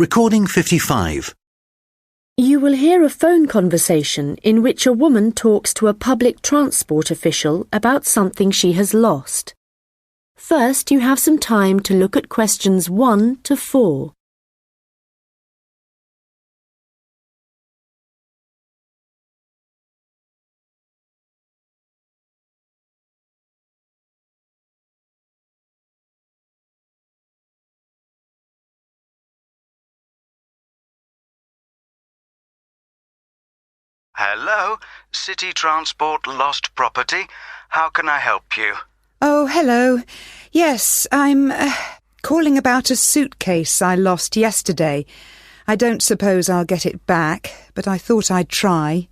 Recording 55. You will hear a phone conversation in which a woman talks to a public transport official about something she has lost. First, you have some time to look at questions 1 to 4. Hello, City Transport Lost Property. How can I help you? Oh, hello. Yes, I'm calling about a suitcase I lost yesterday. I don't suppose I'll get it back, but I thought I'd try.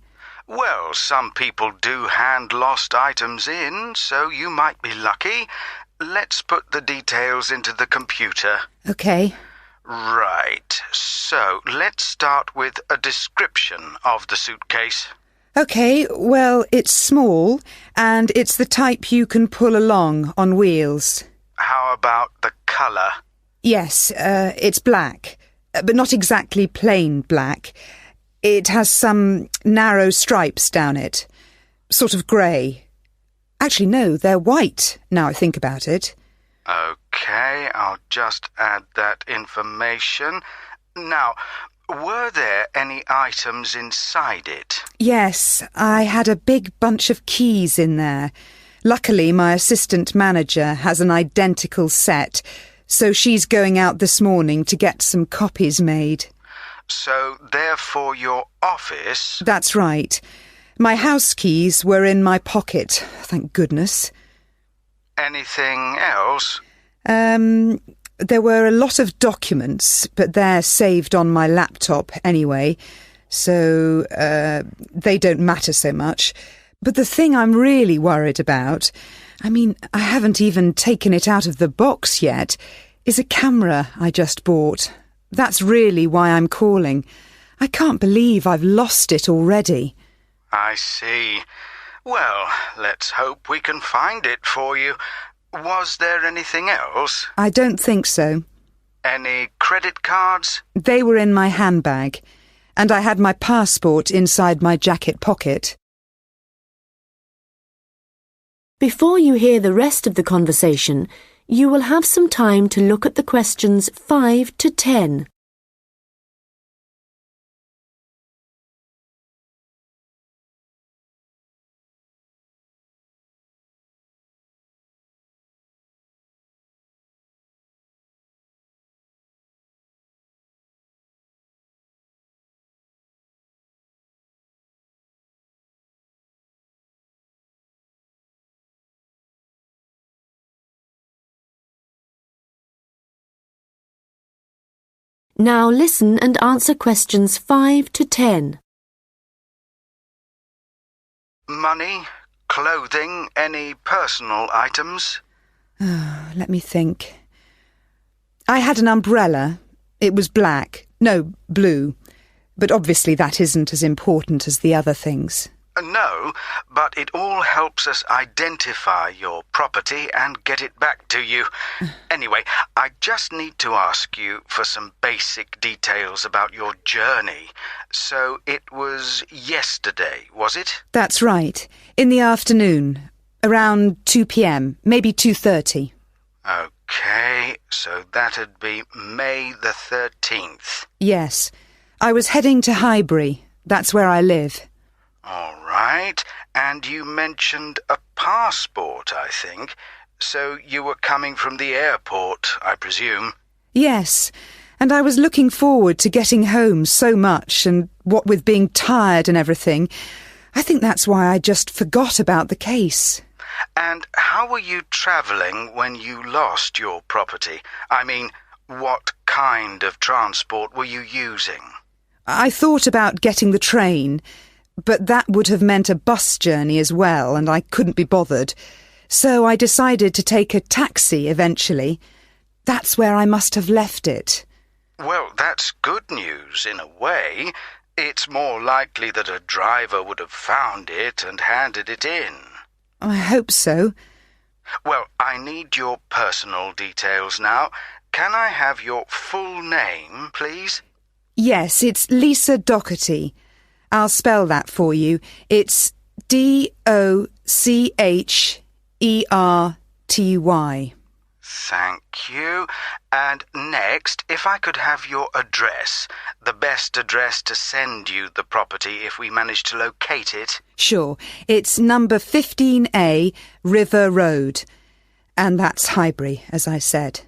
Well, some people do hand lost items in, so you might be lucky. Let's put the details into the computer. OK. Right, so let's start with a description of the suitcase. OK, well, it's small, and it's the type you can pull along on wheels. How about the colour? Yes, it's black, but not exactly plain black. It has some narrow stripes down it, sort of grey. Actually, no, they're white, now I think about it. OK, I'll just add that information. Now, were there any items inside it? Yes, I had a big bunch of keys in there. Luckily, my assistant manager has an identical set, so she's going out this morning to get some copies made. So, therefore, your office? That's right. My house keys were in my pocket, thank goodness. Anything else? There were a lot of documents, but they're saved on my laptop anyway, so they don't matter so much. But the thing I'm really worried about, I haven't even taken it out of the box yet, is a camera I just bought. That's really why I'm calling. I can't believe I've lost it already. I see. Well, let's hope we can find it for you. Was there anything else? I don't think so. Any credit cards? They were in my handbag, and I had my passport inside my jacket pocket. Before you hear the rest of the conversation, you will have some time to look at the questions 5 to 10. Now listen and answer questions 5 to 10. Money, clothing, any personal items? Let me think. I had an umbrella. It was black. No, blue. But obviously that isn't as important as the other things. No, but it all helps us identify your property and get it back to you. Anyway, I just need to ask you for some basic details about your journey. So it was yesterday, was it? That's right. In the afternoon. Around 2 p.m, maybe 2:30. OK, so that'd be May the 13th. Yes. I was heading to Highbury. That's where I live. All right, and you mentioned a passport, I think. So you were coming from the airport, I presume? Yes, and I was looking forward to getting home so much, and what with being tired and everything, I think that's why I just forgot about the case. And how were you travelling when you lost your property? What kind of transport were you using? I thought about getting the train, but that would have meant a bus journey as well, and I couldn't be bothered. So I decided to take a taxi eventually. That's where I must have left it. Well, that's good news in a way. It's more likely that a driver would have found it and handed it in. I hope so. Well, I need your personal details now. can I have your full name, please? Yes, it's Lisa Docherty. I'll spell that for you. It's Docherty. Thank you. And next, if I could have your address, the best address to send you the property if we manage to locate it. Sure. It's number 15A, River Road. And that's Highbury, as I said.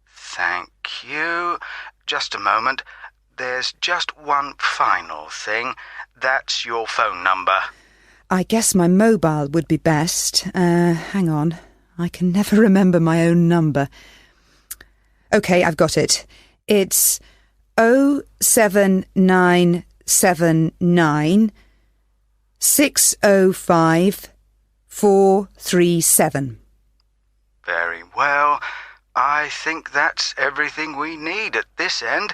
Thank you. Just a moment. There's just one final thing. That's your phone number. I guess my mobile would be best. Hang on. I can never remember my own number. OK, I've got it. It's 07979 605 437. Very well. I think that's everything we need at this end.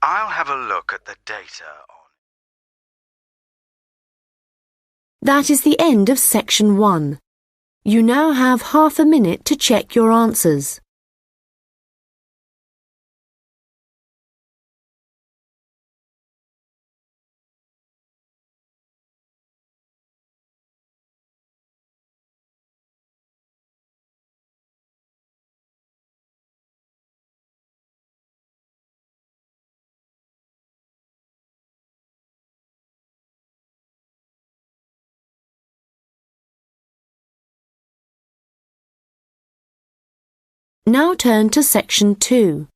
I'll have a look at the data on. That is the end of section 1. You now have half a minute to check your answers. Now turn to section 2.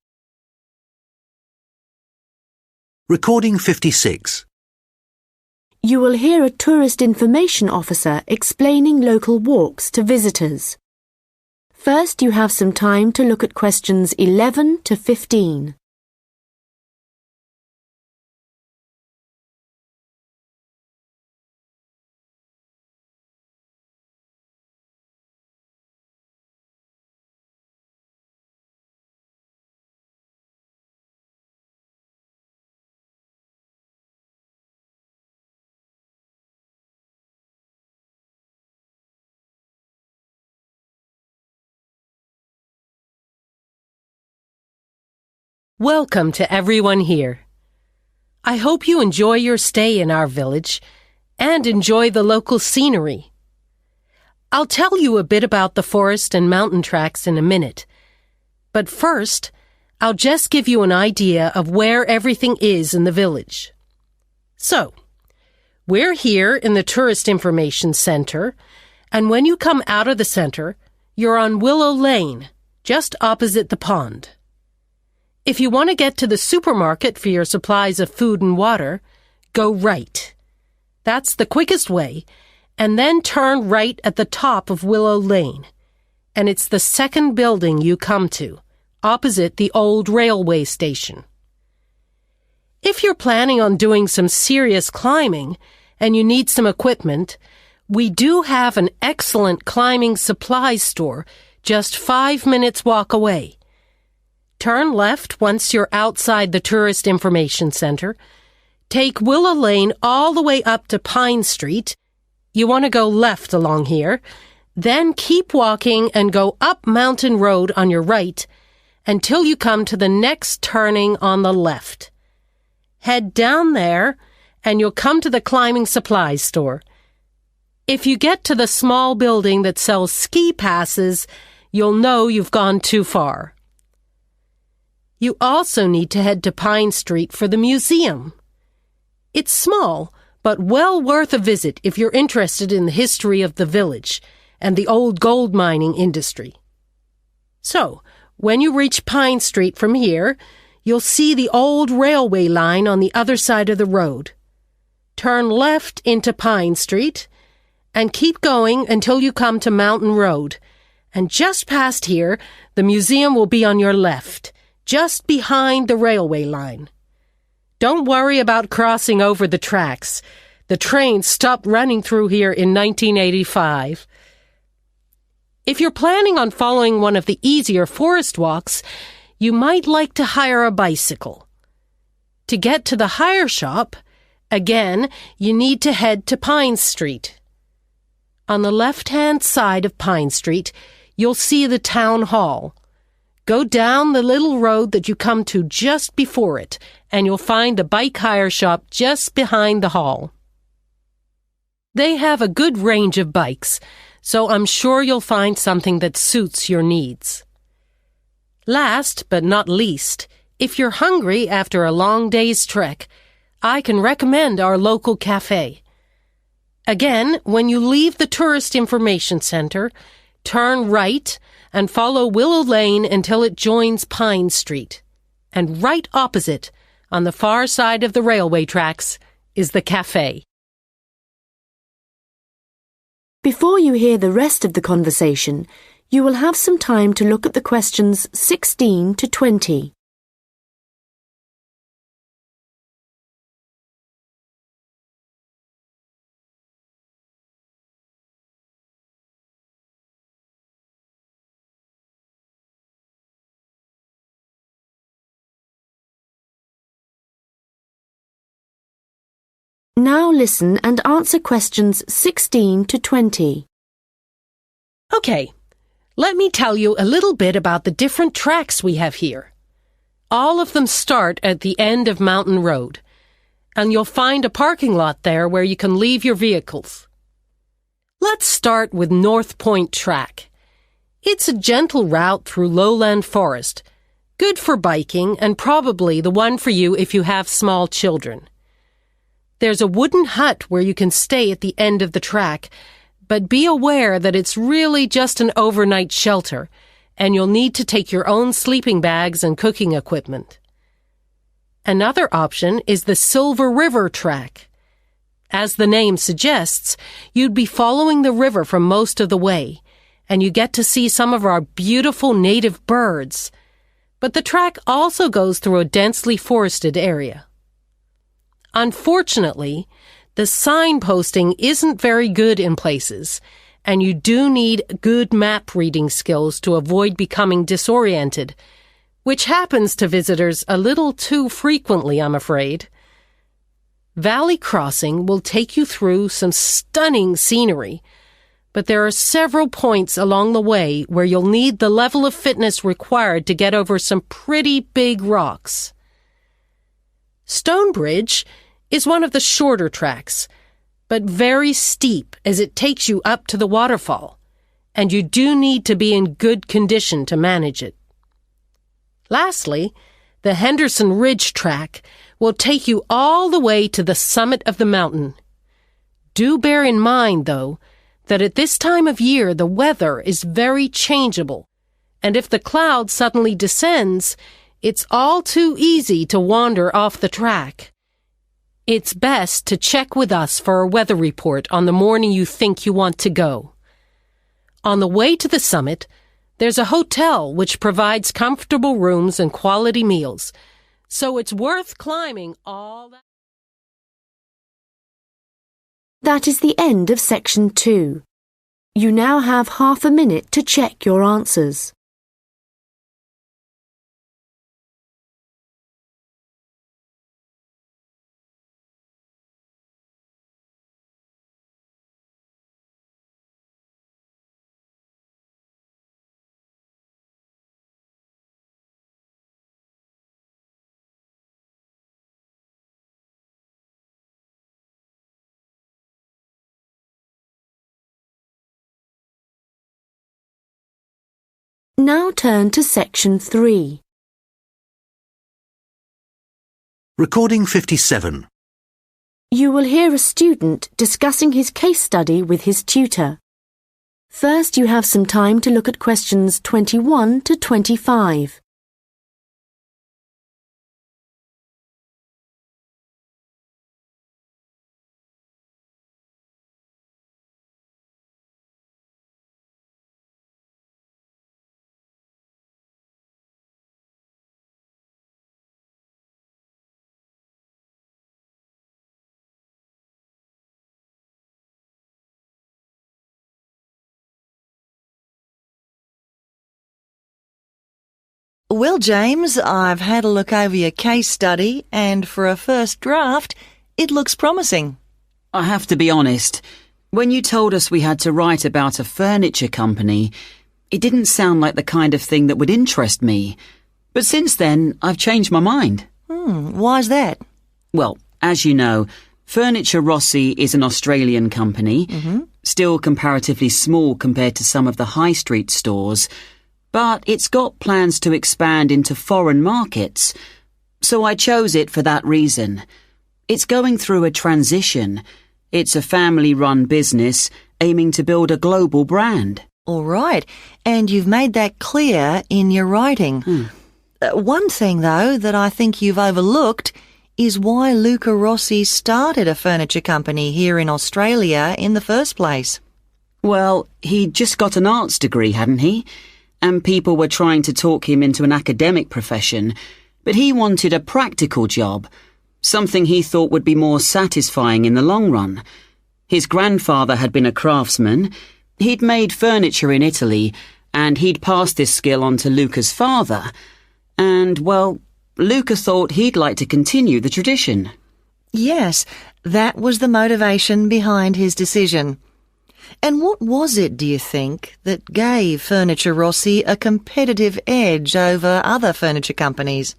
Recording 56. You will hear a tourist information officer explaining local walks to visitors. First, you have some time to look at questions 11 to 15. Welcome to everyone here. I hope you enjoy your stay in our village and enjoy the local scenery. I'll tell you a bit about the forest and mountain tracks in a minute, but first, I'll just give you an idea of where everything is in the village. So, we're here in the Tourist Information Center, and when you come out of the center, you're on Willow Lane, just opposite the pond. If you want to get to the supermarket for your supplies of food and water, go right. That's the quickest way, and then turn right at the top of Willow Lane. And it's the second building you come to, opposite the old railway station. If you're planning on doing some serious climbing and you need some equipment, we do have an excellent climbing supplies store just 5 minutes walk away. Turn left once you're outside the Tourist Information Center. Take Willow Lane all the way up to Pine Street. You want to go left along here. Then keep walking and go up Mountain Road on your right until you come to the next turning on the left. Head down there and you'll come to the climbing supplies store. If you get to the small building that sells ski passes, you'll know you've gone too far. You also need to head to Pine Street for the museum. It's small, but well worth a visit if you're interested in the history of the village and the old gold mining industry. So, when you reach Pine Street from here, you'll see the old railway line on the other side of the road. Turn left into Pine Street and keep going until you come to Mountain Road. And just past here, the museum will be on your left, just behind the railway line. Don't worry about crossing over the tracks. The train stopped running through here in 1985. If you're planning on following one of the easier forest walks, you might like to hire a bicycle. To get to the hire shop, again, you need to head to Pine Street. On the left-hand side of Pine Street, you'll see the town hall. Go down the little road that you come to just before it, and you'll find a bike hire shop just behind the hall. They have a good range of bikes, so I'm sure you'll find something that suits your needs. Last but not least, if you're hungry after a long day's trek, I can recommend our local cafe. Again, when you leave the Tourist Information Center, turn right and follow Willow Lane until it joins Pine Street. And right opposite, on the far side of the railway tracks, is the cafe. Before you hear the rest of the conversation, you will have some time to look at the questions 16 to 20. Now listen and answer questions 16 to 20. Okay, let me tell you a little bit about the different tracks we have here. All of them start at the end of Mountain Road, and you'll find a parking lot there where you can leave your vehicles. Let's start with North Point Track. It's a gentle route through lowland forest, good for biking and probably the one for you if you have small children. There's a wooden hut where you can stay at the end of the track, but be aware that it's really just an overnight shelter, and you'll need to take your own sleeping bags and cooking equipment. Another option is the Silver River Track. As the name suggests, you'd be following the river for most of the way, and you get to see some of our beautiful native birds. But the track also goes through a densely forested area. Unfortunately, the signposting isn't very good in places, and you do need good map reading skills to avoid becoming disoriented, which happens to visitors a little too frequently, I'm afraid. Valley Crossing will take you through some stunning scenery, but there are several points along the way where you'll need the level of fitness required to get over some pretty big rocks. Stonebridge is one of the shorter tracks, but very steep as it takes you up to the waterfall, and you do need to be in good condition to manage it. Lastly, the Henderson Ridge track will take you all the way to the summit of the mountain. Do bear in mind, though, that at this time of year the weather is very changeable, and if the cloud suddenly descends, it's all too easy to wander off the track. It's best to check with us for a weather report on the morning you think you want to go. On the way to the summit, there's a hotel which provides comfortable rooms and quality meals, so it's worth climbing all that. That is the end of section 2. You now have half a minute to check your answers. Now turn to section 3. Recording 57. You will hear a student discussing his case study with his tutor. First, you have some time to look at questions 21 to 25. Well, James, I've had a look over your case study, and for a first draft, it looks promising. I have to be honest. When you told us we had to write about a furniture company, It didn't sound like the kind of thing that would interest me. But since then, I've changed my mind. Why's that? Well, as you know, Furniture Rossi is an Australian company, still comparatively small compared to some of the high street stores, but it's got plans to expand into foreign markets, so I chose it for that reason. It's going through a transition. It's a family-run business aiming to build a global brand. All right, and you've made that clear in your writing. One thing, though, that I think you've overlooked is why Luca Rossi started a furniture company here in Australia in the first place. Well, he'd just got an arts degree, hadn't he? And people were trying to talk him into an academic profession, but he wanted a practical job, something he thought would be more satisfying in the long run. His grandfather had been a craftsman. He'd made furniture in Italy, and he'd passed this skill on to Luca's father. And, well, Luca thought he'd like to continue the tradition. Yes, that was the motivation behind his decision. And what was it, do you think, that gave Furniture Rossi a competitive edge over other furniture companies?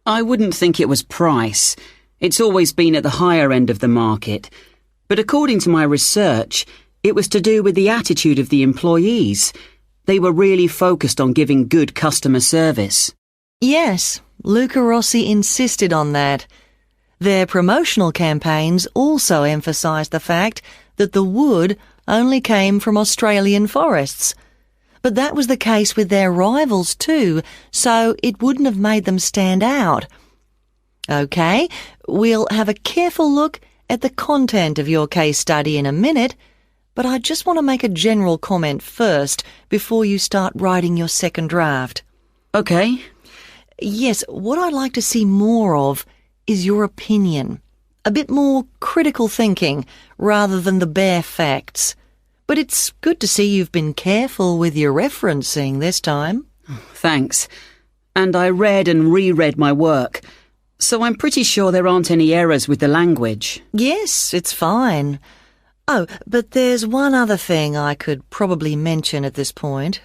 I wouldn't think it was price. It's always been at the higher end of the market. But according to my research, it was to do with the attitude of the employees. They were really focused on giving good customer service. Yes, Luca Rossi insisted on that. Their promotional campaigns also emphasised the fact that the wood only came from Australian forests. But that was the case with their rivals too, so it wouldn't have made them stand out. OK, we'll have a careful look at the content of your case study in a minute, but I just want to make a general comment first before you start writing your second draft. OK. Yes, what I'd like to see more of is your opinion. A bit more critical thinking rather than the bare facts. But it's good to see you've been careful with your referencing this time. Thanks. And I read and reread my work, so I'm pretty sure there aren't any errors with the language. Yes, it's fine. Oh, but there's one other thing I could probably mention at this point.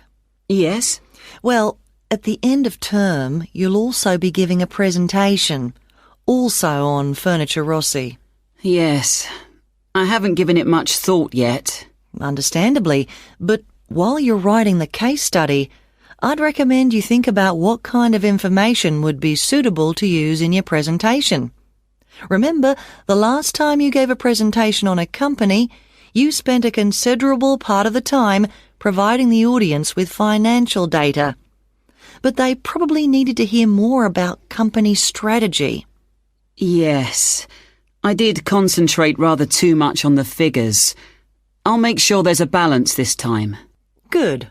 Yes? Well, at the end of term, you'll also be giving a presentation, also on Furniture Rossi. Yes. I haven't given it much thought yet. Understandably, but while you're writing the case study, I'd recommend you think about what kind of information would be suitable to use in your presentation. Remember, the last time you gave a presentation on a company, you spent a considerable part of the time providing the audience with financial data. But they probably needed to hear more about company strategy. Yes. I did concentrate rather too much on the figures. I'll make sure there's a balance this time. Good.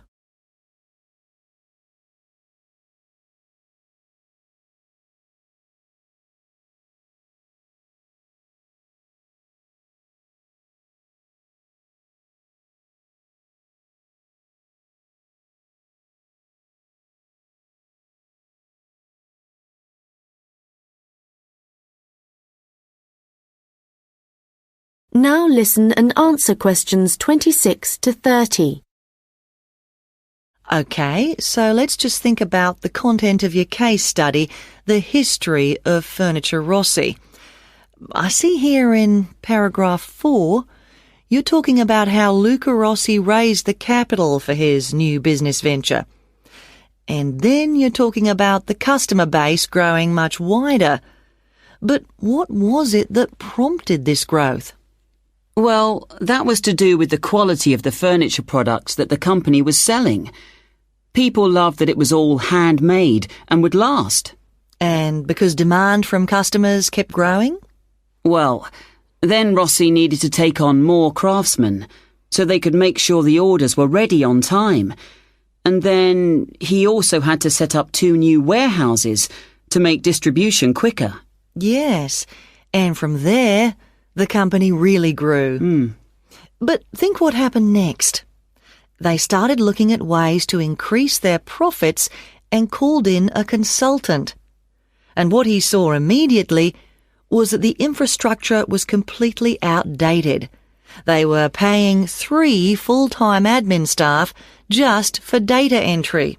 Now listen and answer questions 26 to 30. OK, so let's just think about the content of your case study, the history of Furniture Rossi. I see here in paragraph 4, you're talking about how Luca Rossi raised the capital for his new business venture. And then you're talking about the customer base growing much wider. But what was it that prompted this growth? Well, that was to do with the quality of the furniture products that the company was selling. People loved that it was all handmade and would last. And because demand from customers kept growing? Well, then Rossi needed to take on more craftsmen, so they could make sure the orders were ready on time. And then he also had to set up 2 new warehouses to make distribution quicker. Yes, and from there, the company really grew. But think what happened next. They started looking at ways to increase their profits and called in a consultant. And what he saw immediately was that the infrastructure was completely outdated. They were paying 3 full-time admin staff just for data entry.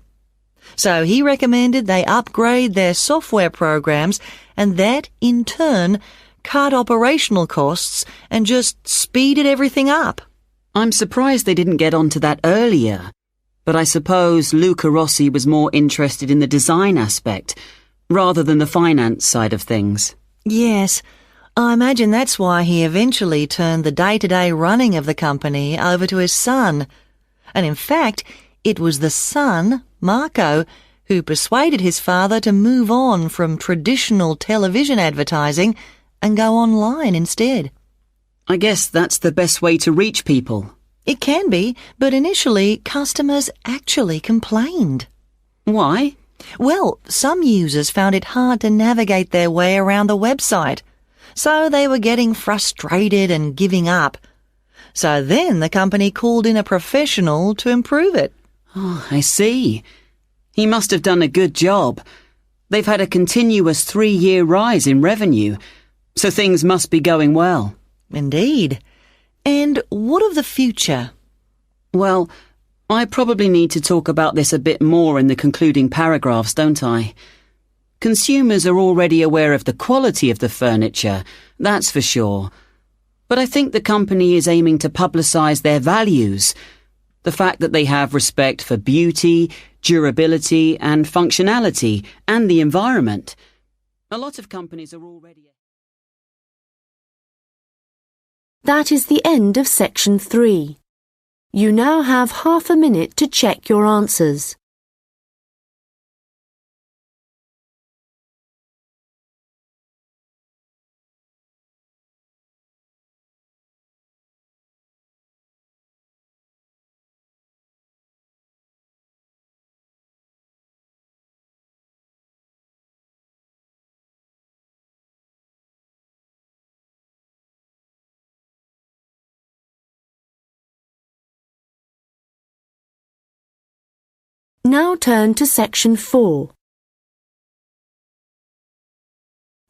So he recommended they upgrade their software programs, and that, in turn, cut operational costs and just speeded everything up. I'm surprised they didn't get onto that earlier. But I suppose Luca Rossi was more interested in the design aspect, rather than the finance side of things. Yes, I imagine that's why he eventually turned the day-to-day running of the company over to his son. And in fact, it was the son, Marco, who persuaded his father to move on from traditional television advertising and go online instead. I guess that's the best way to reach people. It can be, but initially customers actually complained. Why? Well, some users found it hard to navigate their way around the website, so they were getting frustrated and giving up. So then the company called in a professional to improve it. Oh, I see. He must have done a good job. They've had a continuous 3-year rise in revenue, so things must be going well. Indeed. And what of the future? Well, I probably need to talk about this a bit more in the concluding paragraphs, don't I? Consumers are already aware of the quality of the furniture, that's for sure. But I think the company is aiming to publicise their values. The fact that they have respect for beauty, durability and functionality and the environment. A lot of companies are already... That is the end of section 3. You now have half a minute to check your answers. Now turn to section 4.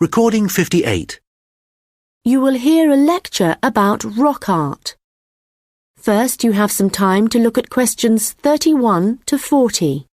Recording 58. You will hear a lecture about rock art. First, you have some time to look at questions 31 to 40.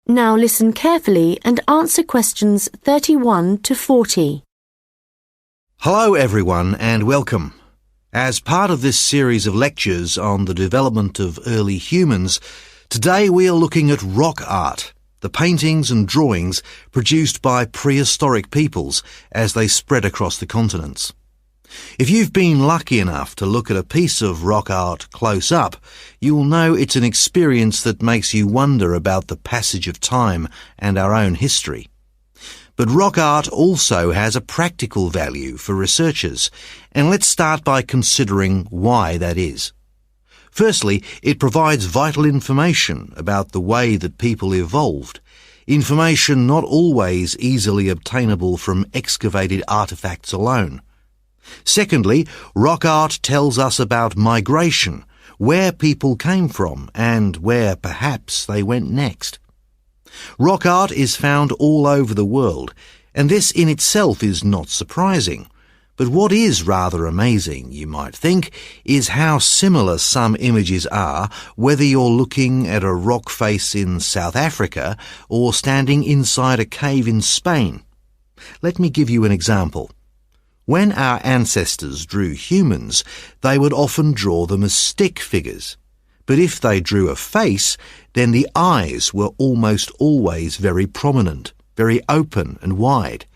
Now listen carefully and answer questions 31 to 40. Hello everyone and welcome. As part of this series of lectures on the development of early humans, today we are looking at rock art, the paintings and drawings produced by prehistoric peoples as they spread across the continents. If you've been lucky enough to look at a piece of rock art close up, you'll know it's an experience that makes you wonder about the passage of time and our own history. But rock art also has a practical value for researchers, and let's start by considering why that is. Firstly, it provides vital information about the way that people evolved, information not always easily obtainable from excavated artefacts alone. Secondly, rock art tells us about migration, where people came from and where perhaps they went next. Rock art is found all over the world, and this in itself is not surprising. But what is rather amazing, you might think, is how similar some images are, whether you're looking at a rock face in South Africa or standing inside a cave in Spain. Let me give you an example. When our ancestors drew humans, they would often draw them as stick figures. But if they drew a face, then the eyes were almost always very prominent, very open and wide.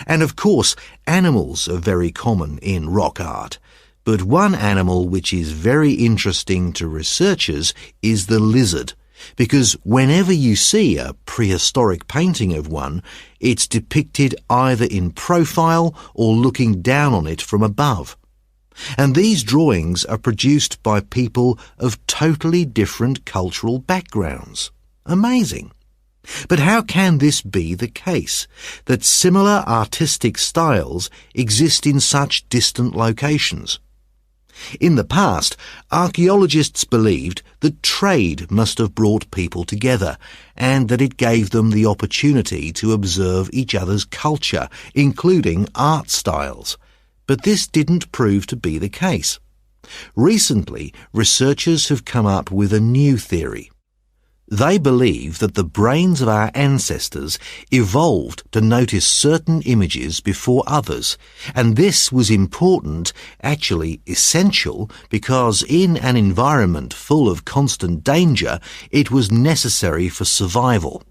And of course, animals are very common in rock art. But one animal which is very interesting to researchers is the lizard, because whenever you see a prehistoric painting of one, it's depicted either in profile or looking down on it from above. And these drawings are produced by people of totally different cultural backgrounds. Amazing. But how can this be the case, that similar artistic styles exist in such distant locations? In the past, archaeologists believed that trade must have brought people together, and that it gave them the opportunity to observe each other's culture, including art styles. But this didn't prove to be the case. Recently, researchers have come up with a new theory. They believe that the brains of our ancestors evolved to notice certain images before others, and this was important, actually essential, because in an environment full of constant danger, it was necessary for survival.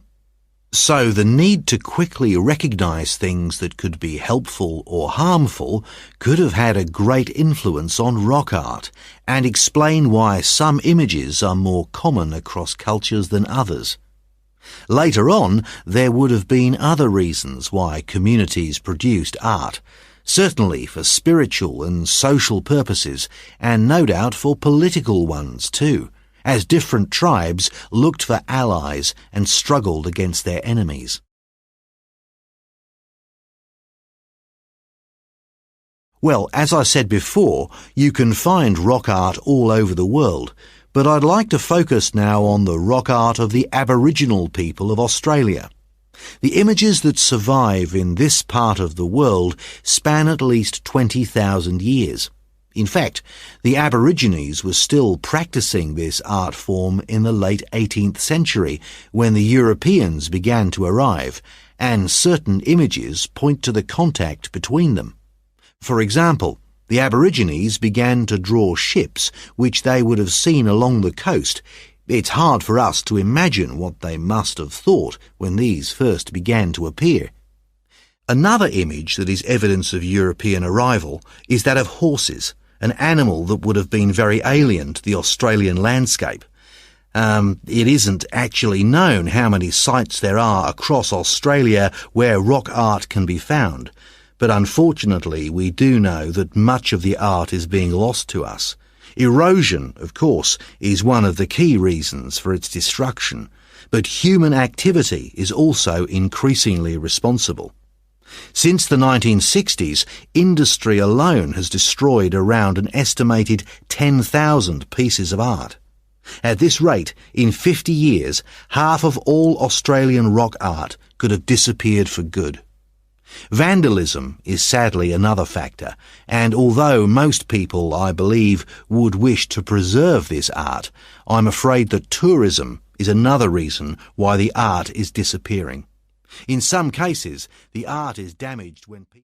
So the need to quickly recognize things that could be helpful or harmful could have had a great influence on rock art and explain why some images are more common across cultures than others. Later on, there would have been other reasons why communities produced art, certainly for spiritual and social purposes, and no doubt for political ones too, as different tribes looked for allies and struggled against their enemies. Well, as I said before, you can find rock art all over the world, but I'd like to focus now on the rock art of the Aboriginal people of Australia. The images that survive in this part of the world span at least 20,000 years. In fact, the Aborigines were still practicing this art form in the late 18th century when the Europeans began to arrive, and certain images point to the contact between them. For example, the Aborigines began to draw ships which they would have seen along the coast. It's hard for us to imagine what they must have thought when these first began to appear. Another image that is evidence of European arrival is that of horses, an animal that would have been very alien to the Australian landscape. It isn't actually known how many sites there are across Australia where rock art can be found, but unfortunately we do know that much of the art is being lost to us. Erosion, of course, is one of the key reasons for its destruction, but human activity is also increasingly responsible. Since the 1960s, industry alone has destroyed around an estimated 10,000 pieces of art. At this rate, in 50 years, half of all Australian rock art could have disappeared for good. Vandalism is sadly another factor, and although most people, I believe, would wish to preserve this art, I'm afraid that tourism is another reason why the art is disappearing. In some cases, the art is damaged when people